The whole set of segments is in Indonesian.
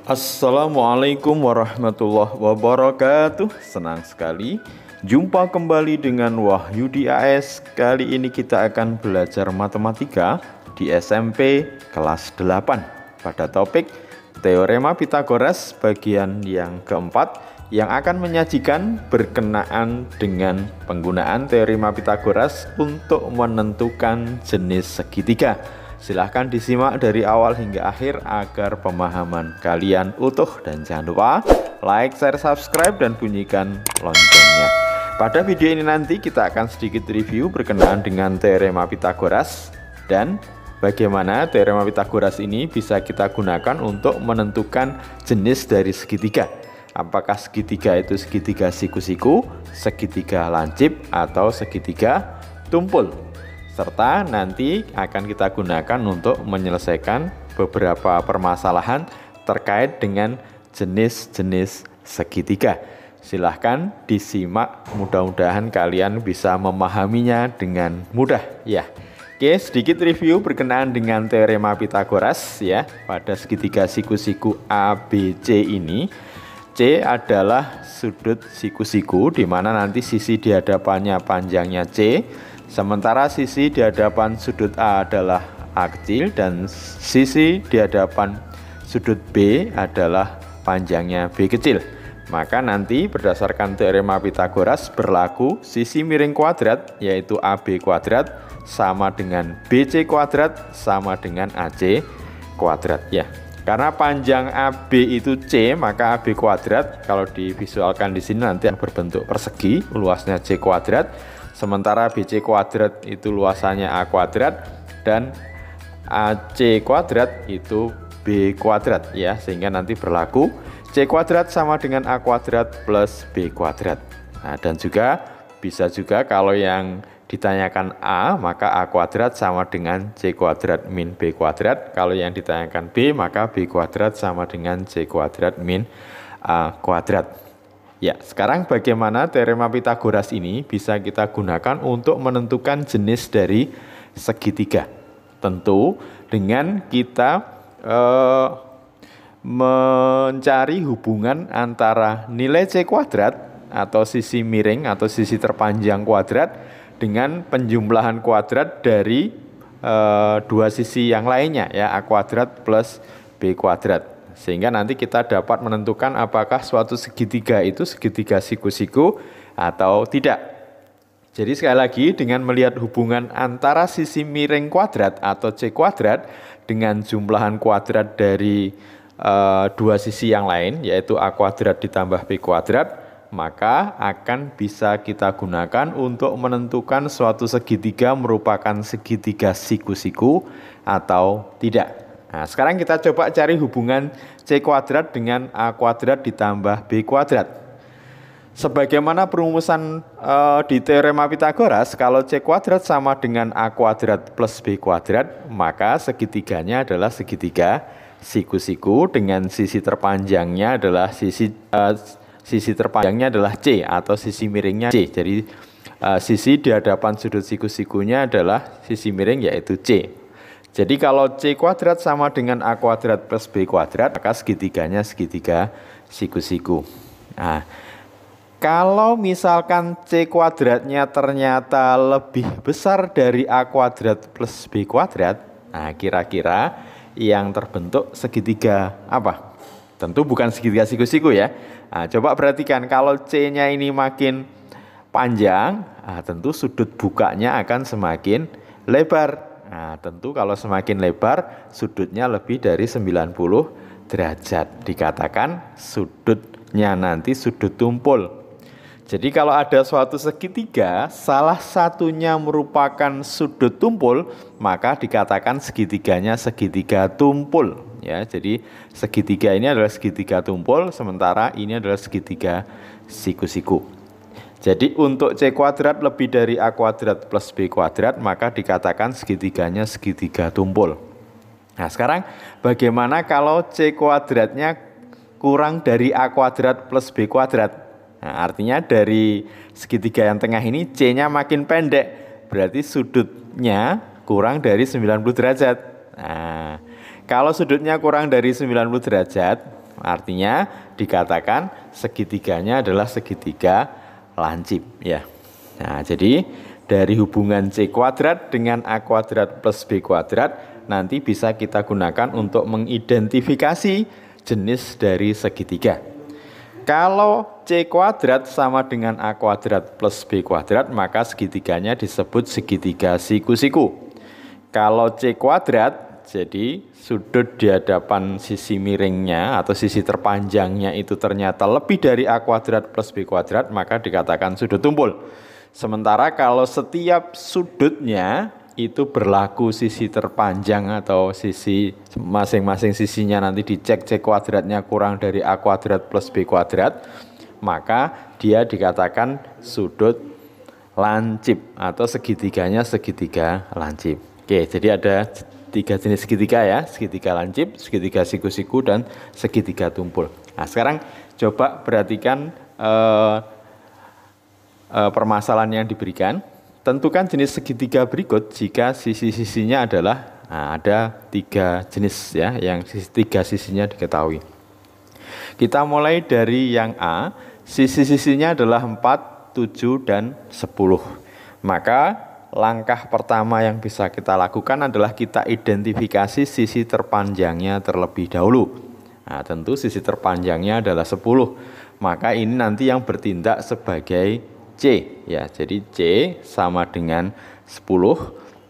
Assalamualaikum warahmatullahi wabarakatuh. Senang sekali jumpa kembali dengan Wahyudi AS. Kali ini kita akan belajar matematika di SMP kelas 8 pada topik Teorema Pitagoras bagian yang keempat, yang akan menyajikan berkenaan dengan penggunaan Teorema Pitagoras untuk menentukan jenis segitiga. Silahkan disimak dari awal hingga akhir agar pemahaman kalian utuh, dan jangan lupa like, share, subscribe, dan bunyikan loncengnya. Pada video ini nanti kita akan sedikit review berkenaan dengan Teorema Pitagoras dan bagaimana Teorema Pitagoras ini bisa kita gunakan untuk menentukan jenis dari segitiga. Apakah segitiga itu segitiga siku-siku, segitiga lancip, atau segitiga tumpul. Serta nanti akan kita gunakan untuk menyelesaikan beberapa permasalahan terkait dengan jenis-jenis segitiga. Silahkan disimak, mudah-mudahan kalian bisa memahaminya dengan mudah ya. Oke, sedikit review berkenaan dengan Teorema Pitagoras ya. Pada segitiga siku-siku ABC ini, C adalah sudut siku-siku, di mana nanti sisi di hadapannya panjangnya C, sementara sisi di hadapan sudut A adalah A kecil, dan sisi di hadapan sudut B adalah panjangnya B kecil. Maka nanti berdasarkan Teorema Pitagoras berlaku sisi miring kuadrat, yaitu AB kuadrat sama dengan BC kuadrat sama dengan AC kuadrat ya. Karena panjang AB itu C, maka AB kuadrat kalau divisualkan di sini nanti berbentuk persegi, luasnya C kuadrat. Sementara BC kuadrat itu luasannya A kuadrat, dan AC kuadrat itu B kuadrat ya, sehingga nanti berlaku C kuadrat sama dengan A kuadrat plus B kuadrat. Nah, dan juga bisa juga kalau yang ditanyakan A, maka A kuadrat sama dengan C kuadrat min B kuadrat. Kalau yang ditanyakan B, maka B kuadrat sama dengan C kuadrat min A kuadrat. Ya, sekarang bagaimana Teorema Pitagoras ini bisa kita gunakan untuk menentukan jenis dari segitiga. Tentu dengan kita mencari hubungan antara nilai C kuadrat atau sisi miring atau sisi terpanjang kuadrat dengan penjumlahan kuadrat dari dua sisi yang lainnya ya, A kuadrat plus B kuadrat. Sehingga nanti kita dapat menentukan apakah suatu segitiga itu segitiga siku-siku atau tidak. Jadi sekali lagi, dengan melihat hubungan antara sisi miring kuadrat atau C kuadrat dengan jumlahan kuadrat dari dua sisi yang lain, yaitu A kuadrat ditambah B kuadrat, maka akan bisa kita gunakan untuk menentukan suatu segitiga merupakan segitiga siku-siku atau tidak. Nah, sekarang kita coba cari hubungan C kuadrat dengan A kuadrat ditambah B kuadrat. Sebagaimana perumusan di Teorema Pitagoras, kalau C kuadrat sama dengan A kuadrat plus B kuadrat, maka segitiganya adalah segitiga siku-siku dengan sisi terpanjangnya adalah sisi terpanjangnya adalah C atau sisi miringnya C. Jadi sisi di hadapan sudut siku-sikunya adalah sisi miring, yaitu C. Jadi kalau C kuadrat sama dengan A kuadrat plus B kuadrat, maka segitiganya segitiga siku-siku. Nah, kalau misalkan C kuadratnya ternyata lebih besar dari A kuadrat plus B kuadrat, nah kira-kira yang terbentuk segitiga apa? Tentu bukan segitiga siku-siku ya. Nah, coba perhatikan, kalau C-nya ini makin panjang, nah, tentu sudut bukanya akan semakin lebar. Nah, tentu kalau semakin lebar, sudutnya lebih dari 90 derajat. Dikatakan sudutnya nanti sudut tumpul. Jadi kalau ada suatu segitiga, salah satunya merupakan sudut tumpul, maka dikatakan segitiganya segitiga tumpul. Ya, jadi segitiga ini adalah segitiga tumpul, sementara ini adalah segitiga siku-siku. Jadi untuk C kuadrat lebih dari A kuadrat plus B kuadrat, maka dikatakan segitiganya segitiga tumpul. Nah, sekarang bagaimana kalau C kuadratnya kurang dari A kuadrat plus B kuadrat? Nah, artinya dari segitiga yang tengah ini C-nya makin pendek, berarti sudutnya kurang dari 90 derajat. Nah, kalau sudutnya kurang dari 90 derajat, Artinya dikatakan segitiganya adalah segitiga lancip ya. Nah, jadi dari hubungan C kuadrat dengan A kuadrat plus B kuadrat nanti bisa kita gunakan untuk mengidentifikasi jenis dari segitiga. Kalau C kuadrat sama dengan A kuadrat plus B kuadrat, maka segitiganya disebut segitiga siku-siku. Kalau C kuadrat, jadi sudut di hadapan sisi miringnya atau sisi terpanjangnya itu ternyata lebih dari A kuadrat plus B kuadrat, maka dikatakan sudut tumpul. Sementara kalau setiap sudutnya itu berlaku sisi terpanjang atau sisi masing-masing sisinya nanti dicek C kuadratnya kurang dari A kuadrat plus B kuadrat, maka dia dikatakan sudut lancip atau segitiganya segitiga lancip. Oke, jadi ada 3 jenis segitiga ya, segitiga lancip, segitiga siku-siku, dan segitiga tumpul. Nah, sekarang coba perhatikan permasalahan yang diberikan. Tentukan jenis segitiga berikut jika sisi-sisinya adalah, ada 3 jenis ya, yang 3 sisinya diketahui. Kita mulai dari yang A, sisi-sisinya adalah 4, 7, dan 10. Maka langkah pertama yang bisa kita lakukan adalah kita identifikasi sisi terpanjangnya terlebih dahulu. Nah, tentu sisi terpanjangnya adalah 10. Maka ini nanti yang bertindak sebagai C ya. Jadi C sama dengan 10.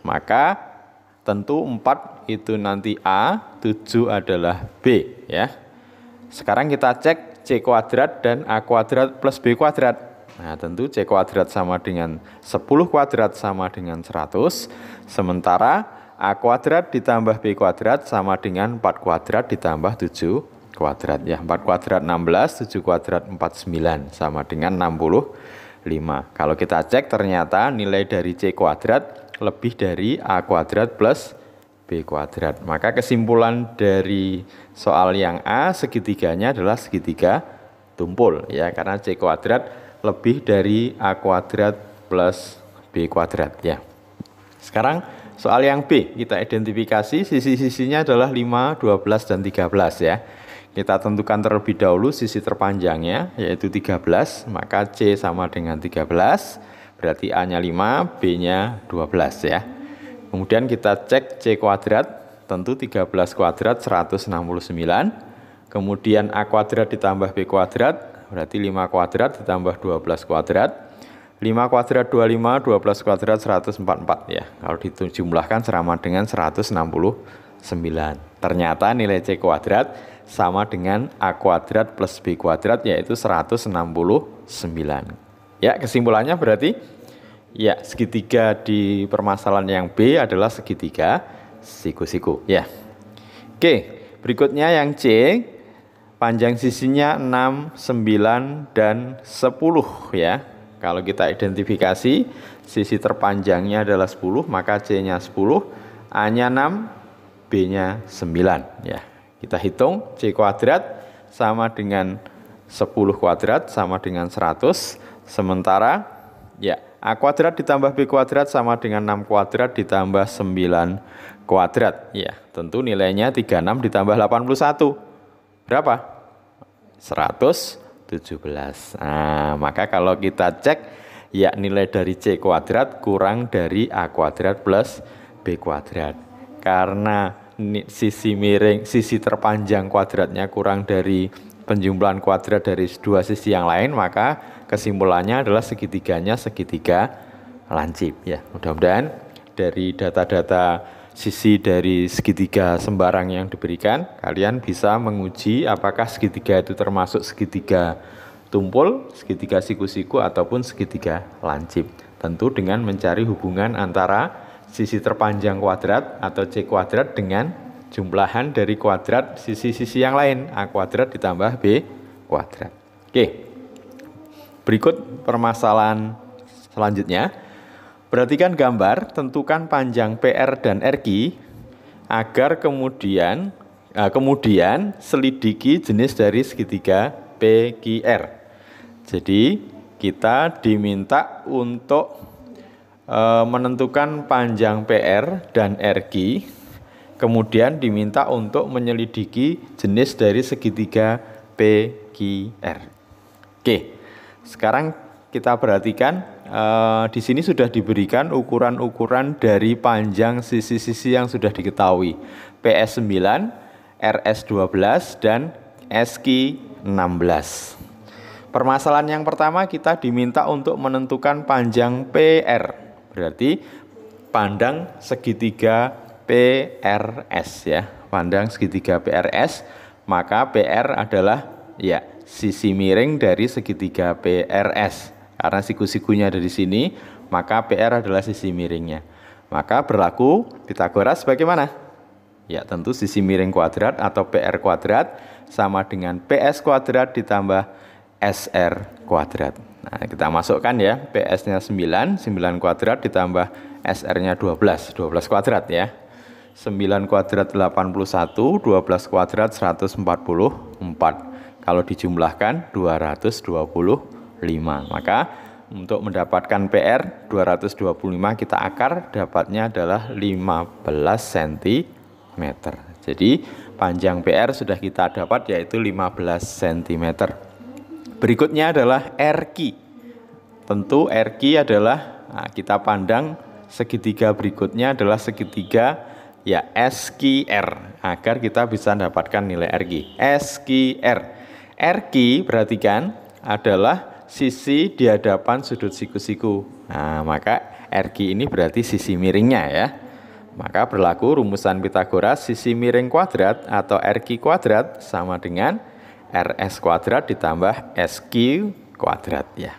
Maka tentu 4 itu nanti A, 7 adalah B ya. Sekarang kita cek C kuadrat dan A kuadrat plus B kuadrat. Nah, tentu C kuadrat sama dengan 10 kuadrat sama dengan 100. Sementara A kuadrat ditambah B kuadrat sama dengan 4 kuadrat ditambah 7 kuadrat. Ya, 4 kuadrat 16, 7 kuadrat 49 sama dengan 65. Kalau kita cek ternyata nilai dari C kuadrat lebih dari A kuadrat plus B kuadrat. Maka kesimpulan dari soal yang A, segitiganya adalah segitiga tumpul ya, karena C kuadrat lebih dari A kuadrat plus B kuadrat ya. Sekarang soal yang B, kita identifikasi sisi-sisinya adalah 5, 12, dan 13 ya. Kita tentukan terlebih dahulu sisi terpanjangnya yaitu 13, maka C sama dengan 13, berarti A-nya 5, B-nya 12 ya. Kemudian kita cek C kuadrat, tentu 13 kuadrat 169. Kemudian A kuadrat ditambah B kuadrat, berarti 5 kuadrat ditambah 12 kuadrat. 5 kuadrat 25, 12 kuadrat 144 ya. Kalau dijumlahkan sama dengan 169. Ternyata nilai C kuadrat sama dengan A kuadrat plus B kuadrat, yaitu 169. Ya, kesimpulannya berarti ya, segitiga di permasalahan yang B adalah segitiga siku-siku ya. Oke, berikutnya yang C, panjang sisinya 6, 9, dan 10 ya. Kalau kita identifikasi sisi terpanjangnya adalah 10, maka C-nya 10, A-nya 6, B-nya 9 ya. Kita hitung C kuadrat sama dengan 10 kuadrat sama dengan 100. Sementara ya, A kuadrat ditambah B kuadrat sama dengan 6 kuadrat ditambah 9 kuadrat ya. Tentu nilainya 36 ditambah 81. Berapa? 117. Nah, maka kalau kita cek ya, nilai dari C kuadrat kurang dari A kuadrat plus B kuadrat. Karena sisi miring, sisi terpanjang kuadratnya kurang dari penjumlahan kuadrat dari dua sisi yang lain, maka kesimpulannya adalah segitiganya segitiga lancip ya. Mudah-mudahan dari data-data sisi dari segitiga sembarang yang diberikan, kalian bisa menguji apakah segitiga itu termasuk segitiga tumpul, segitiga siku-siku, ataupun segitiga lancip. Tentu dengan mencari hubungan antara sisi terpanjang kuadrat atau C kuadrat dengan jumlahan dari kuadrat sisi-sisi yang lain, A kuadrat ditambah B kuadrat. Oke, berikut permasalahan selanjutnya. Perhatikan gambar, tentukan panjang PR dan RQ agar kemudian selidiki jenis dari segitiga PQR. Jadi kita diminta untuk menentukan panjang PR dan RQ Kemudian diminta untuk menyelidiki jenis dari segitiga PQR. Oke, sekarang kita perhatikan di sini sudah diberikan ukuran-ukuran dari panjang sisi-sisi yang sudah diketahui, PS9, RS12, dan SQ16. Permasalahan yang pertama, kita diminta untuk menentukan panjang PR, berarti pandang segitiga PRS ya, pandang segitiga PRS, maka PR adalah ya sisi miring dari segitiga PRS. Karena siku-sikunya ada di sini, maka PR adalah sisi miringnya. Maka berlaku Pitagoras bagaimana? Ya, tentu sisi miring kuadrat atau PR kuadrat sama dengan PS kuadrat ditambah SR kuadrat. Nah, kita masukkan ya, PS-nya 9, 9 kuadrat ditambah SR-nya 12, 12 kuadrat ya. 9 kuadrat 81, 12 kuadrat 144. Kalau dijumlahkan 225. Maka untuk mendapatkan PR 225 kita akar, dapatnya adalah 15 cm. Jadi panjang PR sudah kita dapat, yaitu 15 cm. Berikutnya adalah RQ. Tentu RQ adalah, nah, kita pandang segitiga berikutnya adalah segitiga ya SQR, agar kita bisa mendapatkan nilai RQ. SQR. RQ perhatikan adalah sisi di hadapan sudut siku-siku. Nah, maka RQ ini berarti sisi miringnya ya. Maka berlaku rumusan Pitagoras, sisi miring kuadrat atau RQ kuadrat sama dengan RS kuadrat ditambah SQ kuadrat ya.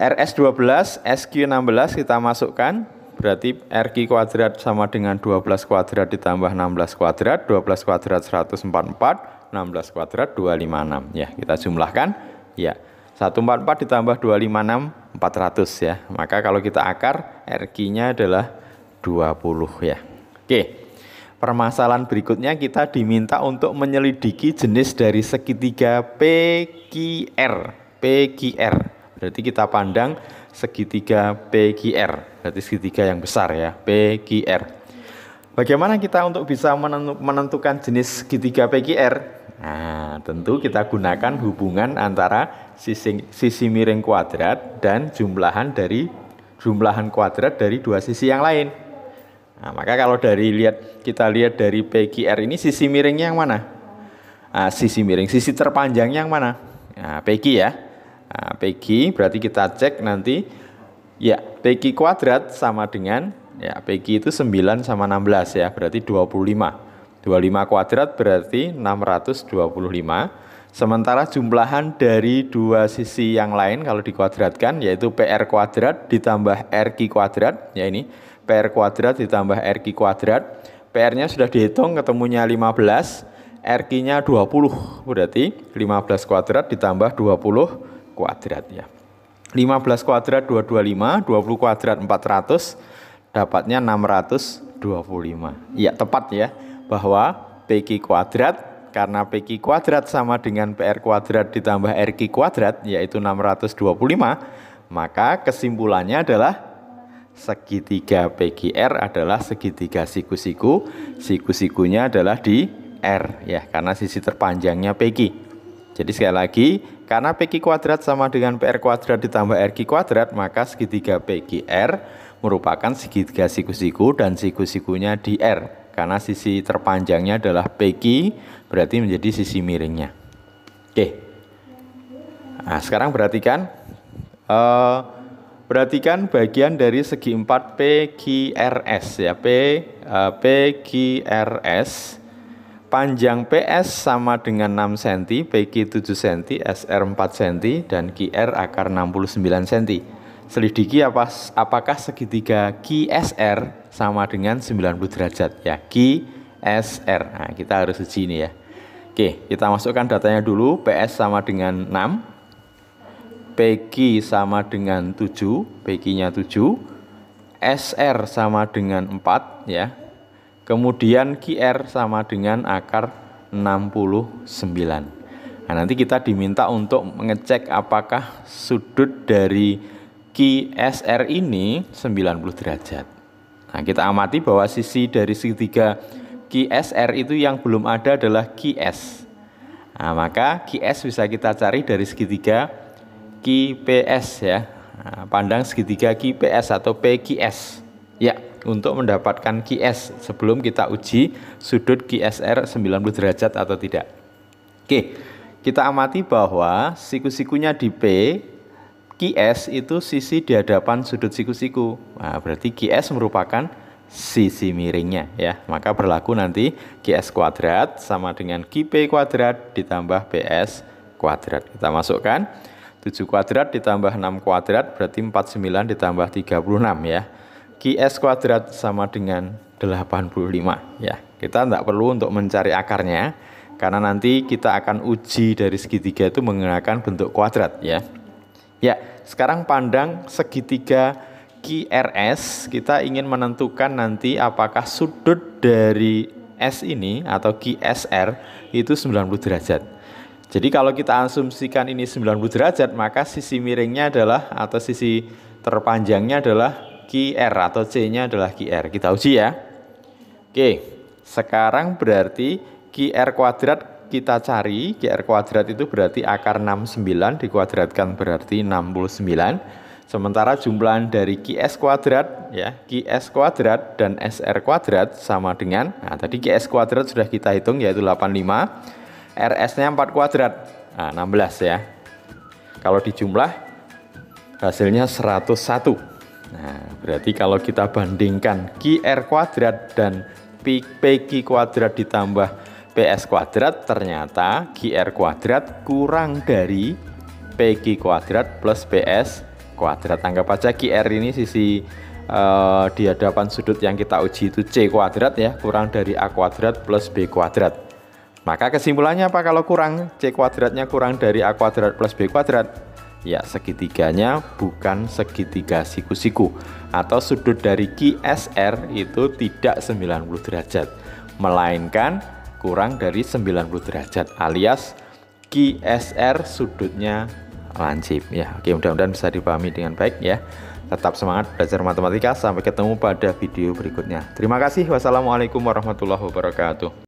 RS12, SQ16 kita masukkan, berarti RQ kuadrat sama dengan 12 kuadrat ditambah 16 kuadrat, 12 kuadrat 144, 16 kuadrat 256 ya. Kita jumlahkan ya. 144 ditambah 256 400 ya. Maka kalau kita akar, RQ-nya adalah 20 ya. Oke. Permasalahan berikutnya, kita diminta untuk menyelidiki jenis dari segitiga PQR. PQR berarti kita pandang segitiga PQR, berarti segitiga yang besar ya, PQR. Bagaimana kita untuk bisa menentukan jenis segitiga PQR? Nah, tentu kita gunakan hubungan antara sisi miring kuadrat dan jumlahan kuadrat dari dua sisi yang lain. Nah, maka kalau kita lihat dari PQR ini, sisi miringnya yang mana? Nah, sisi terpanjangnya yang mana? Nah, PQ ya. Nah, PQ berarti kita cek nanti ya, PQ kuadrat sama dengan ya, PQ itu 9 sama 16 ya, berarti 25. 25 kuadrat berarti 625. Sementara jumlahan dari dua sisi yang lain kalau dikuadratkan, yaitu PR kuadrat ditambah RQ kuadrat ya, ini PR kuadrat ditambah RQ kuadrat. PR-nya sudah dihitung, ketemunya 15, RQ-nya 20, berarti 15 kuadrat ditambah 20 kuadrat ya. 15 kuadrat 225, 20 kuadrat 400, dapatnya 625. Ya, tepat ya, bahwa PQ kuadrat, karena PQ kuadrat sama dengan PR kuadrat ditambah RQ kuadrat, yaitu 625, maka kesimpulannya adalah segitiga PQR adalah segitiga siku-siku, siku-sikunya adalah di R ya, karena sisi terpanjangnya PQ. Jadi sekali lagi, karena PQ kuadrat sama dengan PR kuadrat ditambah RQ kuadrat, maka segitiga PQR merupakan segitiga siku-siku dan siku-sikunya di R. Karena sisi terpanjangnya adalah PQ, berarti menjadi sisi miringnya. Oke. Nah, sekarang perhatikan bagian dari segi 4 PQRS ya, PQRS. Panjang PS sama dengan 6 cm, PQ 7 cm, SR 4 cm, dan QR akar 69 cm. Selidiki apakah segitiga QSR sama dengan 90 derajat ya, QSR. Nah, kita harus uji ini ya. Oke, kita masukkan datanya dulu. PS sama dengan 6, PQ sama dengan 7, PQ-nya 7, SR sama dengan 4 ya. Kemudian QR sama dengan akar 69. Nah, nanti kita diminta untuk mengecek apakah sudut dari QSR ini 90 derajat. Nah, kita amati bahwa sisi dari segitiga QSR itu yang belum ada adalah QS. Nah, maka QS bisa kita cari dari segitiga QPS ya. Nah, pandang segitiga QPS atau PQS. Ya, untuk mendapatkan QS sebelum kita uji sudut QSR 90 derajat atau tidak. Oke, kita amati bahwa siku-sikunya di P, QS itu sisi di hadapan sudut siku-siku. Nah, berarti QS merupakan sisi miringnya ya. Maka berlaku nanti QS kuadrat sama dengan QP kuadrat ditambah PS kuadrat. Kita masukkan 7 kuadrat ditambah 6 kuadrat berarti 49 ditambah 36 ya. QS kuadrat sama dengan 85 ya. Kita tidak perlu untuk mencari akarnya karena nanti kita akan uji dari segitiga itu menggunakan bentuk kuadrat ya. Ya, sekarang pandang segitiga QRS, kita ingin menentukan nanti apakah sudut dari S ini atau QSR itu 90 derajat. Jadi kalau kita asumsikan ini 90 derajat, maka sisi miringnya adalah atau sisi terpanjangnya adalah QR atau C-nya adalah QR. Kita uji ya. Oke, sekarang berarti QR kuadrat kita cari. QR kuadrat itu berarti akar 69 dikuadratkan berarti 69. Sementara jumlahan dari QS kuadrat ya, QS kuadrat dan SR kuadrat sama dengan, nah tadi QS kuadrat sudah kita hitung yaitu 85, RS-nya 4 kuadrat, nah 16 ya. Kalau dijumlah hasilnya 101. Nah, berarti kalau kita bandingkan QR kuadrat dan PQ kuadrat ditambah PS kuadrat, ternyata QR kuadrat kurang dari PQ kuadrat plus PS kuadrat. Anggap aja QR ini sisi di hadapan sudut yang kita uji itu C kuadrat ya, kurang dari A kuadrat plus B kuadrat. Maka kesimpulannya apa kalau kurang? C kuadratnya kurang dari A kuadrat plus B kuadrat. Ya, segitiganya bukan segitiga siku-siku atau sudut dari QSR itu tidak 90 derajat, melainkan kurang dari 90 derajat alias QSR sudutnya lancip ya. Oke, mudah-mudahan bisa dipahami dengan baik ya. Tetap semangat belajar matematika. Sampai ketemu pada video berikutnya. Terima kasih. Wassalamualaikum warahmatullahi wabarakatuh.